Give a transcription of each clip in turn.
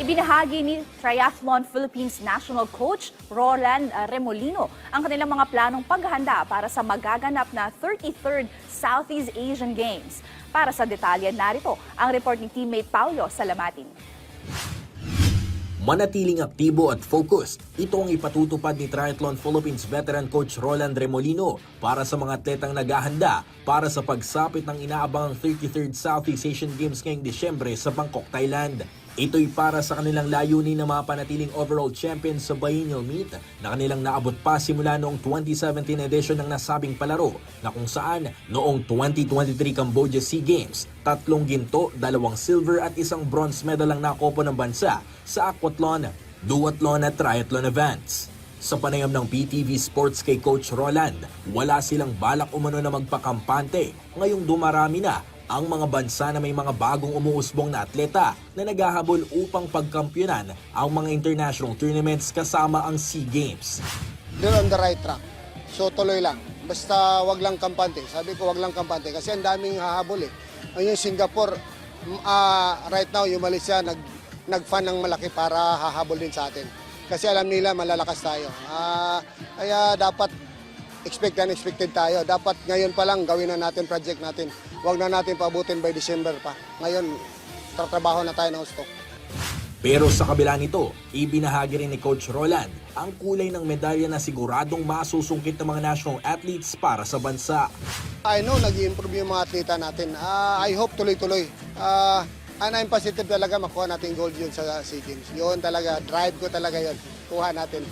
Ibinahagi ni Triathlon Philippines National Coach Roland Remolino ang kanilang mga planong paghahanda para sa magaganap na 33rd Southeast Asian Games. Para sa detalye, narito ang report ni teammate Paulo Salamatin. Manatiling aktibo at focused, ito ang ipatutupad ni Triathlon Philippines veteran coach Roland Remolino para sa mga atletang naghahanda para sa pagsapit ng inaabangang 33rd Southeast Asian Games ngayong Disyembre sa Bangkok, Thailand. Ito'y para sa kanilang layunin na mapanatiling overall champion sa biennial meet na kanilang naabot pa simula noong 2017 edition ng nasabing palaro na kung saan noong 2023 Cambodia SEA Games, 3 ginto, 2 silver at 1 bronze medal ang nakopo ng bansa sa aquathlon, duathlon at triathlon events. Sa panayam ng PTV Sports kay Coach Roland, wala silang balak umano na magpakampante ngayong dumarami na ang mga bansa na may mga bagong umuusbong na atleta na naghahabol upang pagkampyonan ang mga international tournaments kasama ang SEA Games. They're on the right track. So tuloy lang. Basta wag lang kampante. Sabi ko wag lang kampante kasi ang daming hahabol eh. Yung Singapore, right now yung Malaysia nag-fund ng malaki para hahabol din sa atin. Kasi alam nila malalakas tayo. Kaya dapat expected tayo. Dapat ngayon pa lang gawin na natin project natin. Huwag na natin paabutin by December pa. Ngayon, tatrabaho na tayo ng gusto. Pero sa kabila nito, ibinahagi rin ni Coach Roland ang kulay ng medalya na siguradong masusungkit ng mga national athletes para sa bansa. I know nag-i-improve yung mga atleta natin. I hope tuloy-tuloy. And I'm positive talaga makuha natin gold yun sa SEA Games. Yun talaga, drive ko talaga yun. Kuha natin.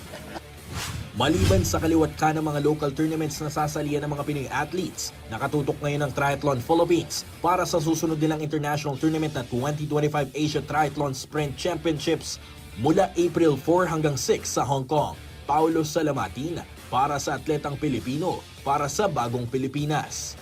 Maliban sa kaliwat ka ng mga local tournaments na sasalihan ng mga Pinoy athletes, nakatutok ngayon ang Triathlon Philippines para sa susunod nilang international tournament na 2025 Asia Triathlon Sprint Championships mula April 4 hanggang 6 sa Hong Kong. Paulo Salamatin para sa Atletang Pilipino para sa Bagong Pilipinas.